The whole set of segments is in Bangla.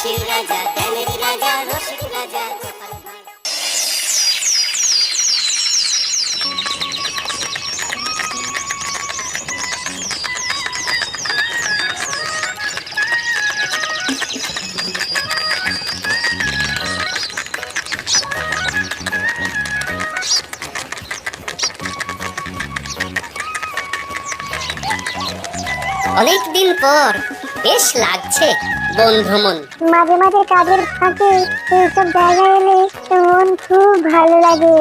হাসির রাজা, জ্ঞানের রাজা, রসিক রাজা। অনেকদিন পর বেশ লাগছে বন্ধুমন। মাঝে মাঝে কাজের ফাঁকে এইসব জায়গায় এলে মন খুব ভালো লাগে।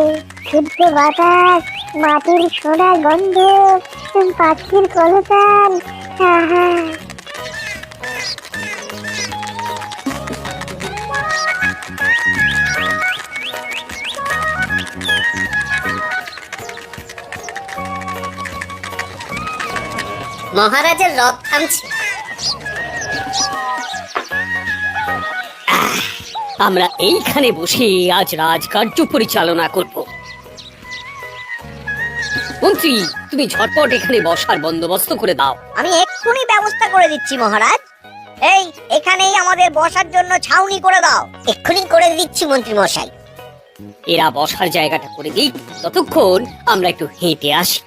শুদ্ধ বাতাস, মাটির সোনার গন্ধ, পাখির কলতান, আহা। মহারাজের রথ থামছে। আমরা এইখানে বসে আজ রাজকার্য পরিচালনা করব। মন্ত্রী, তুমি ঝটপট এখানে বসার বন্দোবস্ত করে দাও। আমি এক্ষুনি ব্যবস্থা করে দিচ্ছি মহারাজ। এই এখানেই আমাদের বসার জন্য ছাউনি করে দাও। এক্ষুনি করে দিচ্ছি মন্ত্রী মশাই। এরা বসার জায়গাটা করে দিক, ততক্ষণ আমরা একটু হেঁটে আসি।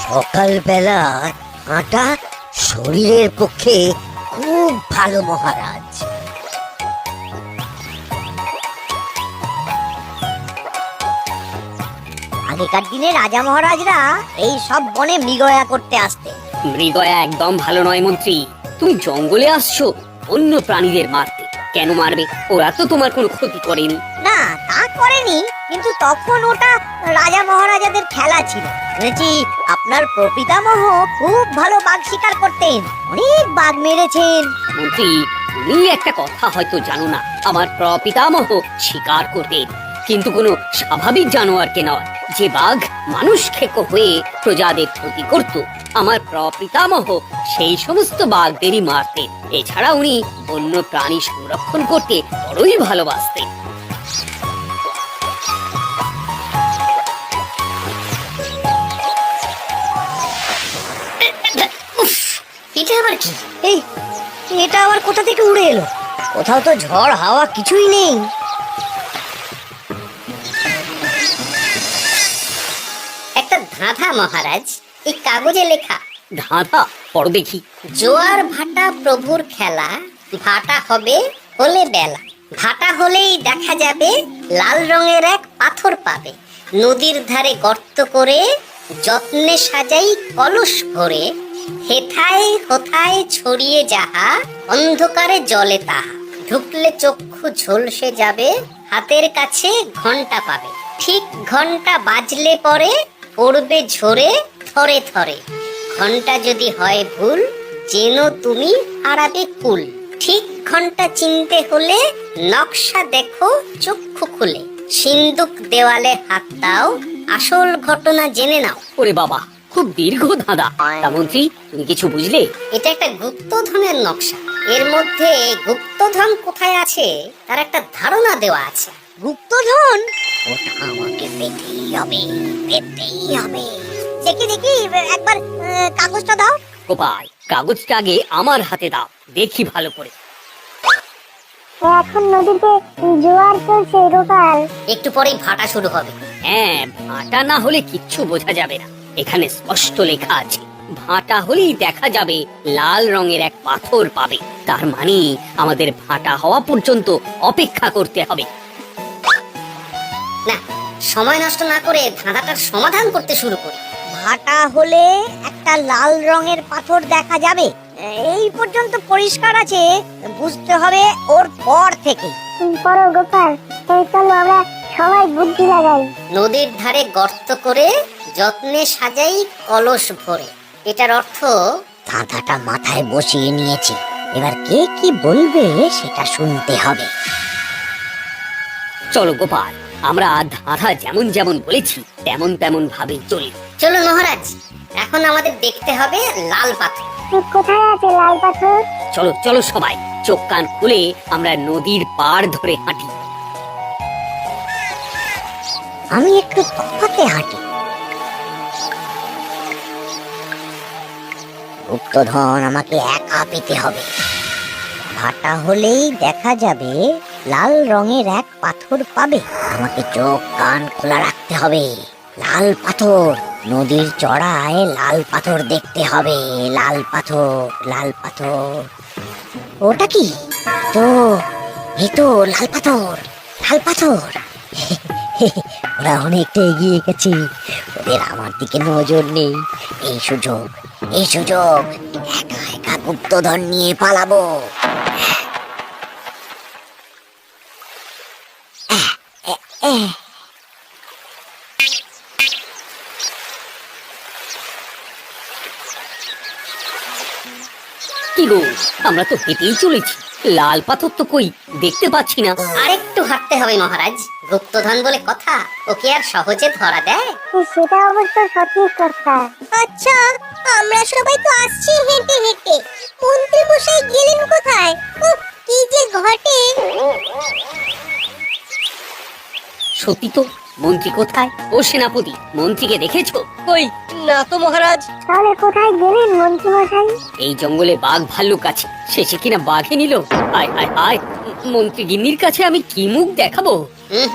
সকালবেলা হাঁটা শরীরের পক্ষে খুব ভালো মহারাজ। আগেকার দিনে রাজা মহারাজরা এই সব বনে মৃগয়া করতে আসতেন। মৃগয়া একদম ভালো নয় মন্ত্রী। তুমি জঙ্গলে আসছো অন্য প্রাণীদের মারতে। কেন মারবে? ওরা তো তোমার কোনো ক্ষতি করেনি। না, তা করেনি, কিন্তু তখন ওটা রাজা মহারাজাদের খেলা ছিল। শুনেছি আপনার প্রপিতামহ খুব ভালো বাঘ শিকার করতেন, অনেক বাঘ মেরেছেন। মন্ত্রী, তুমি একটা কথা হয়তো জানো না। আমার প্রপিতামহ শিকার করতেন, কিন্তু কোনো স্বাভাবিক জানোয়ারকে নয়। যে বাঘ মানুষ খেকো হয়ে প্রজাদের ক্ষতি করত, আমার প্রপিতামহ সেই সমস্ত বাঘদেরই মারতেন। এছাড়া উনি অন্য প্রাণী সংরক্ষণ করতে বড়ই ভালোবাসতেন। এটা আবার কি? এই এটা আবার কোথা থেকে উড়ে এলো? কোথাও তো ঝড় হাওয়া কিছুই নেই। একটা ধাঁধা মহারাজ, এই কাগজে লেখা। ধাঁধা? পড় দেখি। জোয়ার ভাটা প্রভুর খেলা, ভাটা হবে হলে বেলা। ভাটা হলেই দেখা যাবে লাল রঙের এক পাথর পাবে। নদীর ধারে গর্ত করে যত্নে সাজাই কলস ভরে। হেথায় হোথায় ছড়িয়ে যাহা, অন্ধকারে জলে তাহা। ঢুকলে চক্ষু ঝলসে যাবে, হাতের কাছে ঘন্টা পাবে। ঠিক ঘন্টা বাজলে পরে পড়বে ঝরে থরে থরে। ঘন্টা যদি হয় ভুল, যেন তুমি হারাবে কুল। ঠিক ঘন্টা চিনতে হলে নকশা দেখো চক্ষু খুলে। সিন্দুক দেওয়ালে হাত দাও, আসল ঘটনা জেনে নাও। ওরে বাবা, খুব দীর্ঘ ধাঁধা। তা মন্ত্রী, তুমি কিছু বুঝলে? এটা একটা গুপ্তধনের নকশা। এর মধ্যে গুপ্তধন কোথায় আছে তার একটা ধারণা দেওয়া আছে। গুপ্তধন? ওটা আমাকে পেতেই হবে, পেতেই হবে। দেখি দেখি, একবার কাগজটা দাও। গোপাল, কাগজটা আগে আমার হাতে দাও, দেখি ভালো করে। এখন নদীতে জোয়ার চলছে গোপাল। একটু পরেই ভাটা শুরু হবে। হ্যাঁ, ভাটা না হলে কিচ্ছু বোঝা যাবে না। এখানে স্পষ্ট লেখা আছে, ভাটা হলেই দেখা যাবে লাল রঙের এক পাথর পাবে। তার মানে আমাদের ভাটা হওয়া পর্যন্ত অপেক্ষা করতে হবে। না, সময় নষ্ট না করে ধাঁধাটার সমাধান করতে শুরু করি। ভাটা হলে একটা লাল রঙের পাথর দেখা যাবে, এই পর্যন্ত পরিষ্কার আছে। বুঝতে হবে ওর পর থেকে। পড়ো গোপাল, এই চলো আমরা সবাই বুদ্ধি লাগাই। নদীর ধারে গর্ত করে যত্নে সাজাই কলস ভরে। এটার অর্থ, ধাঁধাটা মাথায় বসিয়ে নিয়েছি, এবার কে কি বলবে সেটা শুনতে হবে। চলো গোপাল, আমরা ধাঁধা যেমন যেমন বলেছি তেমন তেমন ভাবে চলি। চলো মহারাজ, এখন আমাদের দেখতে হবে লাল পাথর। কোথায় আছে লাল পাথর? চলো চলো সবাই, চোখ কান খুলে আমরা নদীর পাড় ধরে হাঁটি। আমি একটু তফাতে হাঁটি। গুপ্তধন আমাকে একা পেতে হবে। ভাটা হলেই দেখা যাবে লাল রঙের এক পাথর পাবে। আমাকে চোখ কান খোলা রাখতে হবে। লাল পাথর, নদীর চড়ায় লাল পাথর দেখতে হবে। লাল পাথর, লাল পাথর। ওটা কি? তো এই তো লাল পাথর, লাল পাথর। ওরা অনেকটা এগিয়ে গেছে, ওদের আমার দিকে নজর নেই। এই সুযোগ, এই সুযোগ, একা একা গুপ্তধন নিয়ে পালাবো। কি গো, আমরা তো হেঁটেই চলেছি, লাল পাথর তো কই দেখতে পাচ্ছি না। আরেকটু হাঁটতে হবে মহারাজ। গুপ্তধন বলে কথা, ওকে আর সহজে ধরা দেয়? সেটা অবশ্য সঠিক কথা। আচ্ছা, আমরা সবাই তো আসছি হেঁটে হেঁটে, মন্ত্রী মশাই গেলেন কোথায়? উফ, কি যে ঘটে। সত্যি তো, মন্ত্রী কোথায়? ও সেনাপতি, মন্ত্রীকে দেখেছো? কই না তো মহারাজ। তাহলে কোথায় গেলেন মন্ত্রী মশাই? এই জঙ্গলে বাঘ ভাল্লুক আছে, শেষে কিনা বাঘে নিল। আয় আয় আয়, মন্ত্রী গিন্নির কাছে আমি কি মুখ দেখাবো? হুম,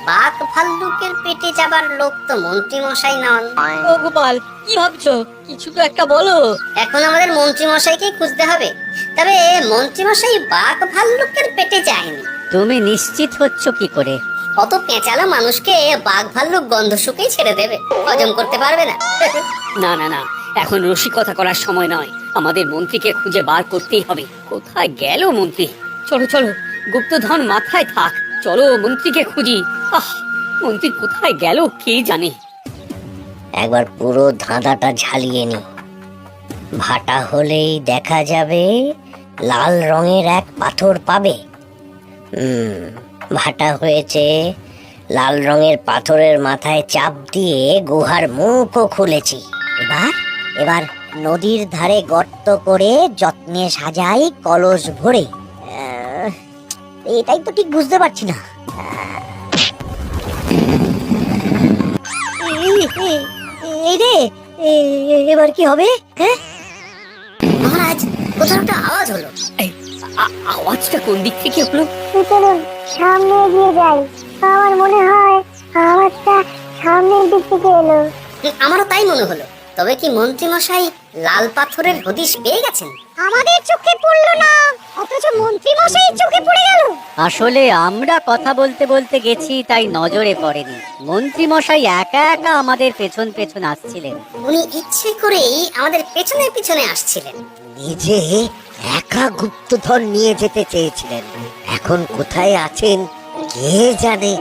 বাঘ ভাল্লুকের পেটে যাবার লোক তো মন্ত্রী মশাই নন। ও গোপাল, কি ভাবছো? কিছু তো একটা বলো। এখন আমাদের মন্ত্রী মশাইকে খুঁজতে হবে। তবে মন্ত্রী মশাই বাঘ ভাল্লুকের পেটে যায়নি। তুমি নিশ্চিত হচ্ছ কি করে? অত পেঁচালা মানুষকে বাঘ ভাল্লুক গন্ধ শুকেই ছেড়ে দেবে, হজম করতে পারবে না। না না না, এখন রসিকতা করার সময় নয়, আমাদের মন্ত্রীকে খুঁজে বার করতেই হবে। কোথায় গেল মন্ত্রী? চলো চলো, গুপ্তধন মাথায় থাক, চলো মন্ত্রীকে খুঁজি। আহ, মন্ত্রী কোথায় গেল কে জানে। একবার পুরো ধাঁধাটা ঝালিয়ে নি। ভাটা হলেই দেখা যাবে লাল রঙের এক পাথর পাবে। ভাটা হয়েছে, লাল রঙের পাথরের মাথায় চাপ দিয়ে গুহার মুখও খুলেছি। এবার এবার নদীর ধারে গর্ত করে যত্নে সাজাই কলস ভরে। এটাই তো ঠিক বুঝতে পারছি না। এই রে, এবার কি হবে? হ্যাঁ মহারাজ, কোথাও একটা আওয়াজ হলো। এই, আওয়াজটা কোন দিক থেকে হলো? চলুন সামনে এগিয়ে যাই। আমার মনে হয় আওয়াজটা সামনের দিক থেকে এলো। আমারও তাই মনে হলো। তবে কি মন্ত্রী মশাই লাল পাথরের হদিশ পেয়ে গেছেন? আমাদের চোখে পড়লো না, অথচ মন্ত্রী মশাই চোখে পড়ে গেল। আসলে আমরা কথা বলতে বলতে গেছি, তাই নজরে পড়েনি। মন্ত্রী মশাই একা একা আমাদের পেছন পেছন আসছিলেন। উনি ইচ্ছে করেই আমাদের পেছনে পিছনে আসছিলেন। নিজে একা গুপ্তধন নিয়ে যেতে চেয়েছিলেন, এখন কোথায় আছেন কে জানে।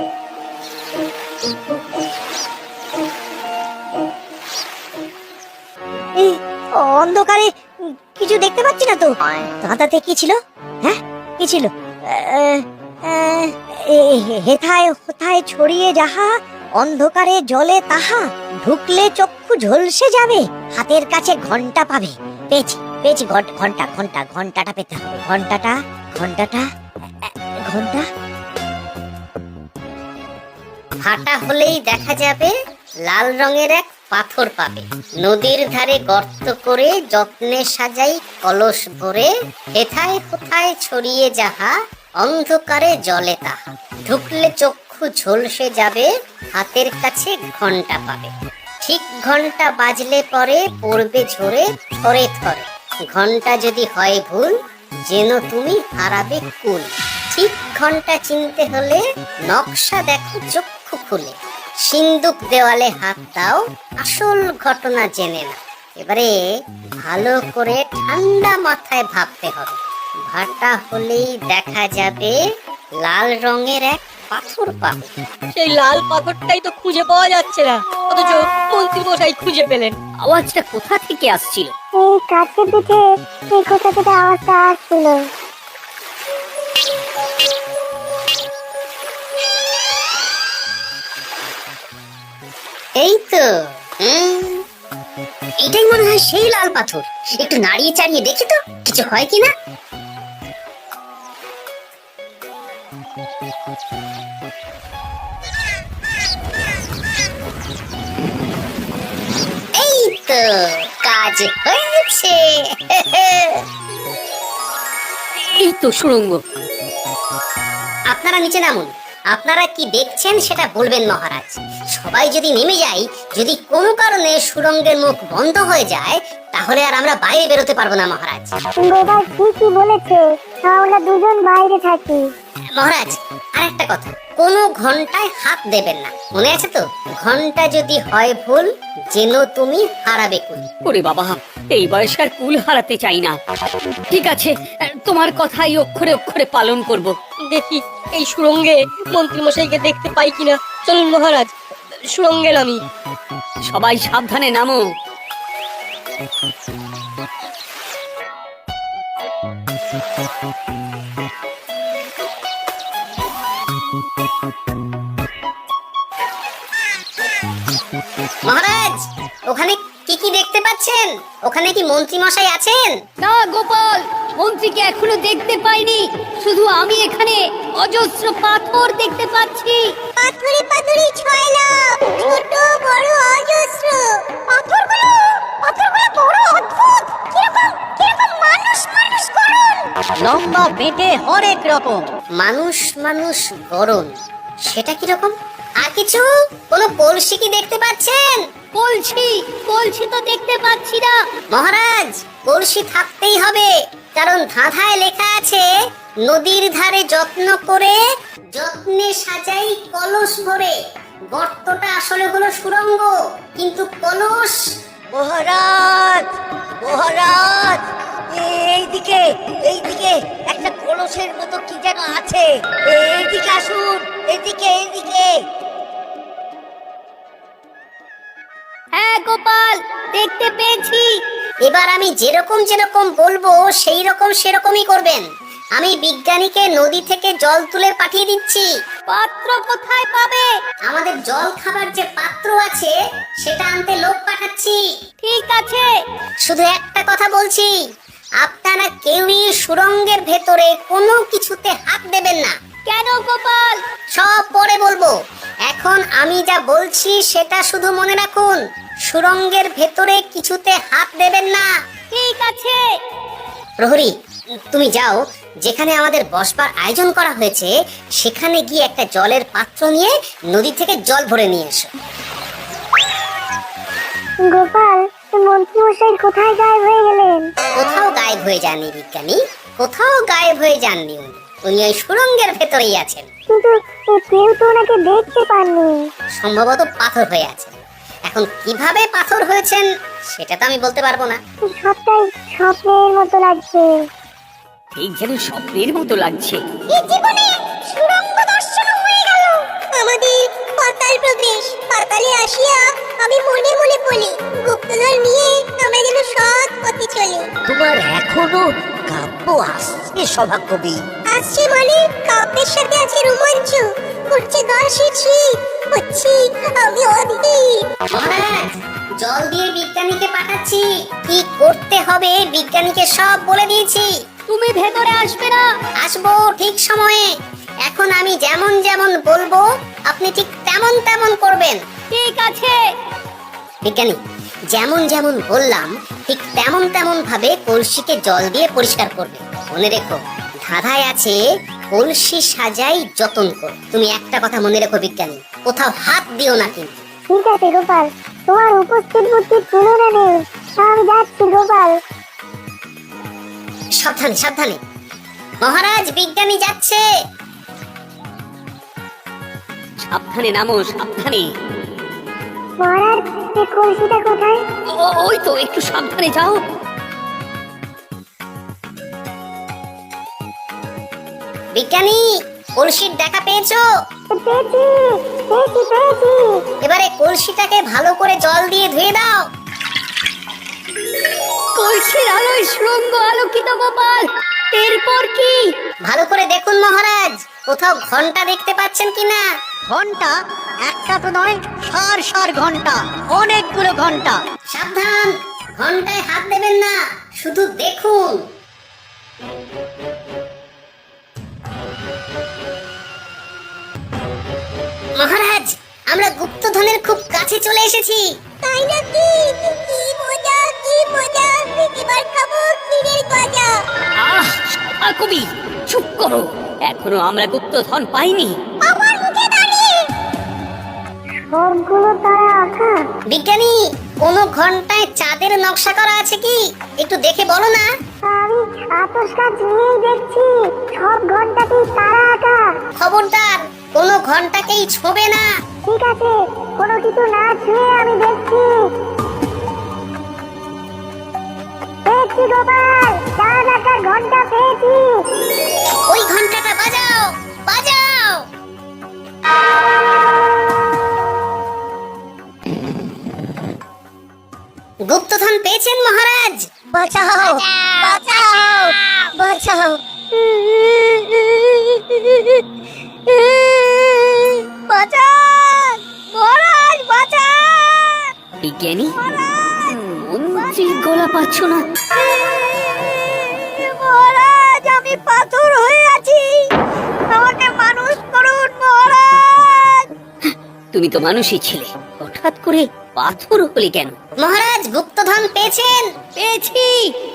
এই অন্ধকারে কিছু দেখতে পাচ্ছি না তো। ধাঁধাতে কি ছিল? হ্যাঁ, কি ছিল? হেথায় হোথায় ছড়িয়ে যাহা, অন্ধকারে জলে তাহা, ঢুকলে চক্ষু ঝলসে যাবে, হাতের কাছে ঘন্টা পাবে। পেয়েছি পেয়েছি, ঘন্টা ঘন্টা ঘন্টাটা পেতে হবে। ঘন্টাটা ঘন্টাটা ঘন্টা। ভাটা হলেই দেখা যাবে লাল রঙের এক পাথর পাবে। নদীর ধারে গর্ত করে যত্নে সাজাই কলস ভরে, হেথায় কোথায় ছড়িয়ে যাহা, অন্ধকারে জলে তাহা, ঢুকলে চক্ষু ঝলসে যাবে, হাতের কাছে ঘন্টা পাবে। ঠিক ঘন্টা বাজলে পরে পড়বে ঝরে থরে থরে। ঘন্টা যদি হয় ভুল, যেন তুমি হারাবে কুল। ঠিক ঘন্টা চিনতে হলে নকশা দেখো চক্ষু খুলে। সিন্দুক দেওয়ালে হাত দাও, আসল ঘটনা জেনে না। এবারে ভালো করে ঠান্ডা মাথায় ভাবতে হবে। ভাটা হলেই দেখা যাবে লাল রঙের এক পাথর পাবে। সেই লাল পাথরটাই তো খুঁজে পাওয়া যাচ্ছে না, অথচ মন্ত্রী মশাই খুঁজে পেলেন। আওয়াজটা কোথা থেকে আসছিল? এই কাছের দিকে এই কোথা থেকে আওয়াজটা আসছিল। এই তো, এটাই মনে হয় সেই লাল পাথর। একটু নাড়িয়ে চাড়িয়ে দেখি তো কিছু হয় কিনা। এই তো, কাজ হয়েছে। তো সুড়ঙ্গ। আপনারা নিচে নামুন। আপনারা কি দেখছেন সেটা বলবেন মহারাজ। সবাই যদি নেমে যাই, যদি কোনো কারণে সুড়ঙ্গের মুখ বন্ধ হয়ে যায়, তাহলে আর আমরা বাইরে বেরোতে পারবো না মহারাজ। গোপাল ঠিকই বলেছে, আমরা দুজন বাইরে থাকি। মহারাজ, আরেকটা কথা, কোনো ঘন্টায় হাত দেবেন না, মনে আছে তো? ঘন্টা যদি হয় ভুল, যেন তুমি হারাবে কুল। ওরে বাবা, এই বয়সে আর কুল হারাতে চাই না। ঠিক আছে, তোমার কথাই অক্ষরে অক্ষরে পালন করব। দেখি এই সুরঙ্গে মন্ত্রী মশাইকে দেখতে পাই কিনা। চলুন মহারাজ, সুরঙ্গে নামি। সবাই সাবধানে নামো। মহারাজ, ওখানে কি কি দেখতে পাচ্ছেন? ওখানে কি মন্ত্রী মশাই আছেন? না গোপাল, মন্ত্রীকে এখনো দেখতে পাইনি। শুধু আমি এখানে অজস্র পাথর দেখতে পাচ্ছি। পাথরে পাথরে ছয়লা, ছোট বড় অজস্র। পাথরগুলো বড় অদ্ভুত, কিরকম কিরকম মানুষ মানুষ করুন। লম্বা বেঁটে হরেক রকম। মানুষ মানুষ গরম, সেটা কি রকম? আর কিছু? কোনো কলসি কি দেখতে পাচ্ছেন? কলসি তো দেখতে পাচ্ছি না। মহারাজ, কলসি থাকতেই হবে, কারণ ধাঁধায় লেখা আছে, নদীর ধারে যত্ন করে যত্নে সাজাই কলস ভরে। গর্তটা আসলে হলো সুড়ঙ্গ, কিন্তু কলস। মহারাজ, মহারাজ, এইদিকে এইদিকে একটা কলসের মতো কি যেন আছে। এইদিকে আসুন, এইদিকে এইদিকে। হ্যাঁ গোপাল, দেখতে পেয়েছি। এবার আমি যেরকম যেরকম বলবো সেই রকম সেরকমই করবেন। আমি বিজ্ঞানীকে নদী থেকে জল তুলে পাঠিয়ে দিচ্ছি। পাত্র কোথায় পাবে? আমাদের জল খাবার যে পাত্র আছে সেটা আনতে লোক পাঠাচ্ছি। ঠিক আছে। শুধু একটা কথা বলছি, আপনারা কেউই সুড়ঙ্গের ভেতরে কোনো কিছুতে হাত দেবেন না। কেন গোপাল? সব পরে বলবো, এখন আমি যা বলছি সেটা শুধু মনে রাখুন। সুড়ঙ্গের ভেতরে কিছুতে হাত দেবেন না। ঠিক আছে। প্রহরী, তুমি যাও, যেখানে আমাদের বসবার আয়োজন করা হয়েছে সেখানে গিয়ে একটা জলের পাত্র নিয়ে নদী থেকে জল ভরে নিয়ে এসো। গোপাল, মন্ত্রী মশাই কোথায় গায়েব হয়ে গেলেন? কোথাও গায়েব হয়ে যাননি বিজ্ঞানী, কোথাও গায়েব হয়ে যাননি উনি। উনি ওই সুড়ঙ্গের ভেতরেই আছেন। কিন্তু কেউ তো ওনাকে দেখতে পাননি। সম্ভবত পাথর হয়ে আছেন। এখন কিভাবে পাথর হয়েছেন সেটা তো আমি বলতে পারবো না। সবটাই স্বপ্নের মতো লাগছে। ঠিক যেন স্বপ্নের মতো লাগছে। এই জীবনে সুড়ঙ্গ দর্শন হয়ে গেল। আমাদের পাতাল প্রবেশ। পাতালে আসিয়া আমি মনে মনে বলি, গুপ্তধন নিয়ে আমরা যেন সৎ পথে চলি। তোমার এখনো কাব্য আসছে সভাকবি? আসছে মানে কাব্যের সাথে আছে রোমাঞ্চ, করছে গা শীত, হচ্ছি আমি অধীর। মহারাজ, জল দিয়ে বিজ্ঞানীকে পাঠাচ্ছি। কি করতে হবে বিজ্ঞানীকে সব বলে দিয়েছি। তুমি ভেতরে আসবে না? আসবো ঠিক সময়ে। এখন আমি যেমন যেমন বলবো আপনি ঠিক তেমন তেমন করবেন। ঠিক আছে। বিজ্ঞানী, যেমন যেমন বললাম ঠিক তেমন তেমন ভাবে কলসিকে জল দিয়ে পরিষ্কার করবে। মনে রেখো, ধাঁধায় আছে কলসি সাজাই যতন কর। তুমি একটা কথা মনে রেখো বিজ্ঞানী, কোথাও হাত দিও না কিন্তু। ঠিক আছে গোপাল, তোমার উপস্থিত বুদ্ধির তুলনা নেই। আমি যাচ্ছি গোপাল। সাবধানে সাবধানে। মহারাজ, বিজ্ঞানী যাচ্ছে। সাবধানে নামো, সাবধানে। মহারাজ, এই কলসিটা কোথায়? ওই তো, একটু সাবধানে যাও। বিজ্ঞানী, কলসির দেখা পেয়েছো? পেয়েছি পেয়েছি পেয়েছি। এবারে কলসিটাকে ভালো করে জল দিয়ে ধুয়ে দাও। কলসির আলোয় সুড়ঙ্গ আলোকিত গোপাল। এরপর কি? ভালো করে দেখুন মহারাজ, কোথাও ঘন্টা দেখতে পাচ্ছেন কিনা? ঘন্টা? একটা তো নয়, সার সার ঘন্টা, অনেকগুলো ঘন্টা। সাবধান, ঘন্টায় হাত দেবেন না, শুধু দেখুন। মহারাজ, আমরা গুপ্তধনের খুব কাছে চলে এসেছি। তাই নাকি? কি মজা কি মজা, এবার খাবো ক্ষীরের গজা। আহ, কবি চুপ করো, এখনো আমরা গুপ্তধন পাইনি। সবগুলো তারা আঁকা। বিজ্ঞানী, কোন ঘন্টায় চাঁদের নকশা করা আছে কি? একটু দেখে বলো না। আমি আতস কাজ নিয়েই দেখছি, সব ঘন্টাতেই তারা আঁকা। খবরদার, কোন ঘন্টাকেই ছোঁবে না। ঠিক আছে, কোনো কিছু না ছুঁয়ে আমি দেখছি। পেয়েছি গোপাল, চাঁদ আঁকার ঘন্টা পেয়েছি। ওই ঘন্টাটা বাজাও, বাজাও। গুপ্তধন পেয়েছেন মহারাজ? বাঁচাও, বাঁচাও, বাঁচাও। বাঁচান মহারাজ, বাঁচান। বিজ্ঞানী, মন্ত্রীর গলা পাচ্ছ না? মহারাজ, আমি পাথর হয়ে আছি, আমাকে মানুষ করুন মহারাজ। তুমি তো মানুষই ছিলে, হঠাৎ করে পাথর হলে কেন? মহারাজ, গুপ্তধন পেয়েছেন? পেয়েছি,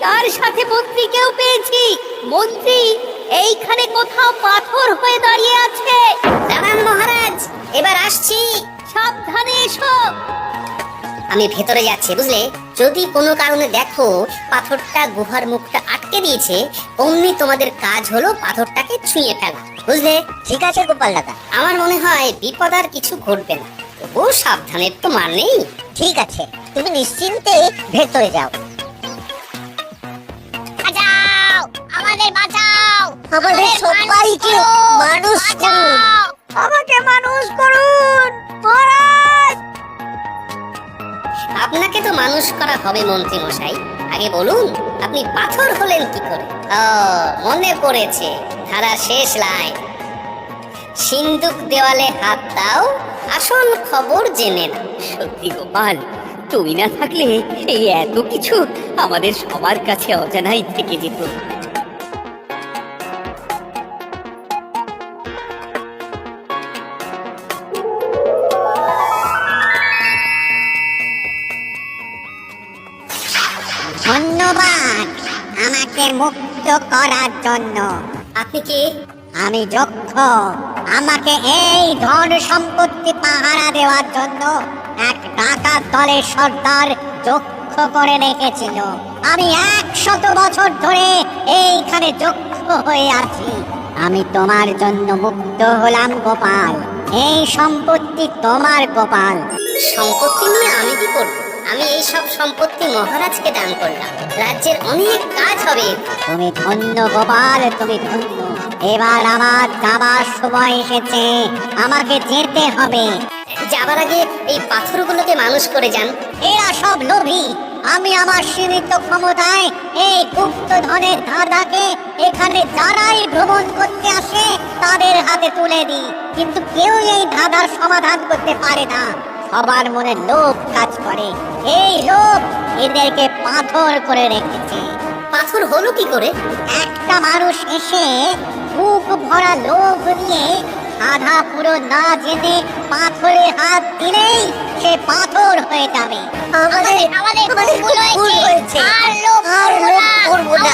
তার সাথে মন্ত্রীকেও পেয়েছি। মন্ত্রী এইখানে কোথাও পাথর হয়ে দাঁড়িয়ে আছে। দাঁড়ান মহারাজ, এবার আসছি। সাবধানে এসো। আমি ভেতরে যাচ্ছি, বুঝলে? যদি কোনো কারণে দেখো পাথরটা গুহার মুখটা আটকে দিয়েছে, অমনি তোমাদের কাজ হলো পাথরটাকে ছুঁয়ে ফেলা, বুঝলে? ঠিক আছে গোপাল দাদা। আমার মনে হয় বিপদ আর কিছু ঘটবে না, তবু সাবধানের তো মান নেই। ঠিক আছে, তুমি নিশ্চিন্তে ভেতরে যাও। বাঁচাও, আমাদের বাঁচাও। আমাদের সবাইকে মানুষ করুন, আমাকে মানুষ করুন মহারাজ। আপনাকে তো মানুষ করা হবে মন্ত্রী মশাই। আগে বলুন, আপনি পাথর হলেন কি করে? ও, মনে পড়েছে, ধারা শেষ লাইন। সিন্দুক দেওয়ালে হাত দাও, আসল খবর জেনে নাও। সত্যি গোপাল, তুমি না থাকলে এই এত কিছু আমাদের সবার কাছে অজানাই থেকে যেত। ধন্যবাদ আমাকে মুক্ত করার জন্য। আপনি কে? আমি যক্ষ, আমাকে এই ধন সম্পত্তি পাহারা দেওয়ার জন্য এক ডাকাত দলের সর্দার যক্ষ করে রেখেছিল। আমি 100 বছর ধরে এইখানে যক্ষ হয়ে আছি। আমি তোমার জন্য মুক্ত হলাম গোপাল, এই সম্পত্তি তোমার গোপাল। সম্পত্তি নিয়ে আমি কি করব? আমি এই সব সম্পত্তি মহারাজকে দান করলাম, রাজ্যের অনেক কাজ হবে। তুমি ধন্য গোপাল, তুমি ধন্য। এবার আমার যাবার সময় এসেছে, আমাকে যেতে হবে। যাবার আগে এই পাথরগুলোকে মানুষ করে যান। এরা সব লোভী। আমি আমার সীমিত ক্ষমতায় এই গুপ্ত ধনের ধাঁধাকে এখানে যারাই ভ্রমণ করতে আসে তাদের হাতে তুলে দিই, কিন্তু কেউ এই ধাঁধার সমাধান করতে পারে না। সবার মনে লোভ কাজ করে, এই লোভ এদেরকে পাথর করে রেখেছে। পাথর হলো কি করে? একটা মানুষ এসে বুক ভরা লোভ নিয়ে আধা পুরো না জেনে পাথরে হাত দিলেই সে পাথর হয়ে যাবে। আমাদের ভুল হয়েছে, আর লোভ করবো না।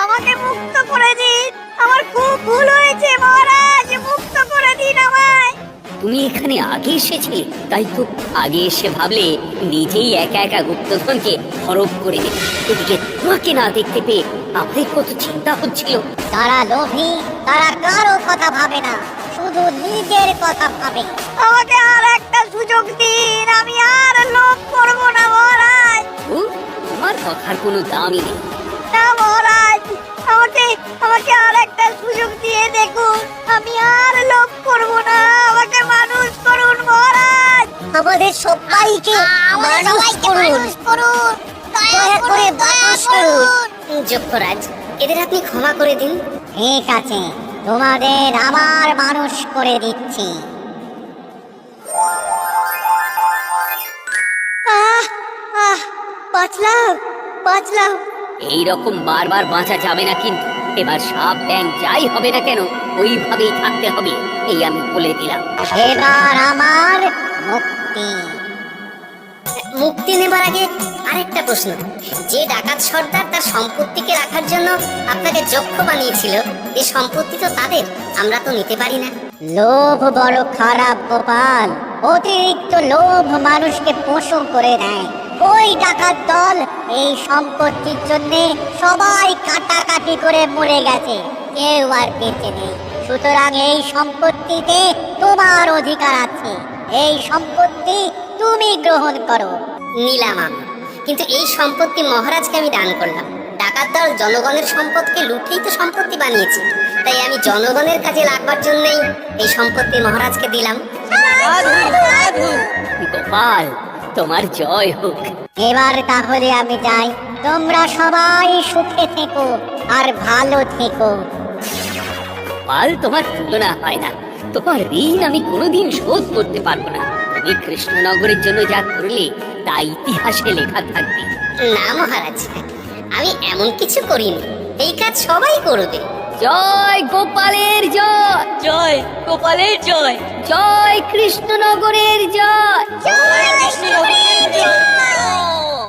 আমাকে মুক্ত করে দিন, আমার খুব ভুল হয়েছে মহারাজ, মুক্ত করে দিন আমায়। তুমি এখানে আগে এসেছিলে, তাই তো আগে এসে ভাবলে নিজেই একা একা গুপ্তধনকে হরপ করে দেবে। এদিকে তোমাকে না দেখতে পেয়ে আমাদের কত চিন্তা হচ্ছিল। তারা লোভী, তারা কারো কথা ভাবে না, শুধু নিজের কথা ভাবে। আমাকে আর একটা সুযোগ দিন, আমি আর লোভ করব না মহারাজ। তোমার কথার কোনো দামই নেই। না মহারাজ, আমাকে আর একটা সুযোগ দিয়ে দেখুন, আমি আর লোভ করব না, আমাকে মানুষ করুন মহারাজ। আমাদের সবাইকে মানুষ করুন, দয়া করে মানুষ করুন। যক্ষরাজ, এদের আপনি ক্ষমা করে দিন। ঠিক আছে, তোমাদের আমার মানুষ করে দিচ্ছি। বাঁচলাম। এইরকম বারবার বাঁচা যাবে না কিন্তু। এবার সাপ ব্যাং যাই হবে না কেন, ওইভাবেই থাকতে হবে, এই আমি বলে দিলাম। এবার আমার মুক্তি। মুক্তি নেবার আগে আরেকটা প্রশ্ন, যে ডাকাত সর্দার তার সম্পত্তিকে রাখার জন্য আপনাকে যক্ষ বানিয়েছিল, এই সম্পত্তি তো তাদের, আমরা তো নিতে পারি না। লোভ বড় খারাপ গোপাল, অতিরিক্ত লোভ মানুষকে পশু করে দেয়। ওই ডাকাত দল এই সম্পত্তির জন্য সবাই কাটাকাটি করে মরে গেছে, কেউ আর বেঁচে নেই। সুতরাং এই সম্পত্তিতে তোমার অধিকার আছে, এই সম্পত্তি তুমি গ্রহণ করো। নিলাম আমি, কিন্তু এই সম্পত্তি মহারাজকে আমি দান করলাম। ডাকাত দল জনগণের সম্পদকে লুটেই তো সম্পত্তি বানিয়েছে, তাই আমি জনগণের কাজে লাগবার জন্যই এই সম্পত্তি মহারাজকে দিলাম। গোপাল, তোমার জয় হোক। এবার তাহলে আমি যাই, তোমরা সবাই সুখে থেকো আর ভালো থেকো। গোপাল, তোমার তুলনা হয় না। তোমার ঋণ আমি কোনোদিন শোধ করতে পারবো না। তুমি কৃষ্ণনগরের জন্য যা করলে তা ইতিহাসে লেখা থাকবে। না মহারাজ, আমি এমন কিছু করিনি, এই কাজ সবাই করবে। জয় গোপালের জয়, জয় গোপালের জয়, জয় কৃষ্ণনগরের জয়। জয় কৃষ্ণনগরের জয়।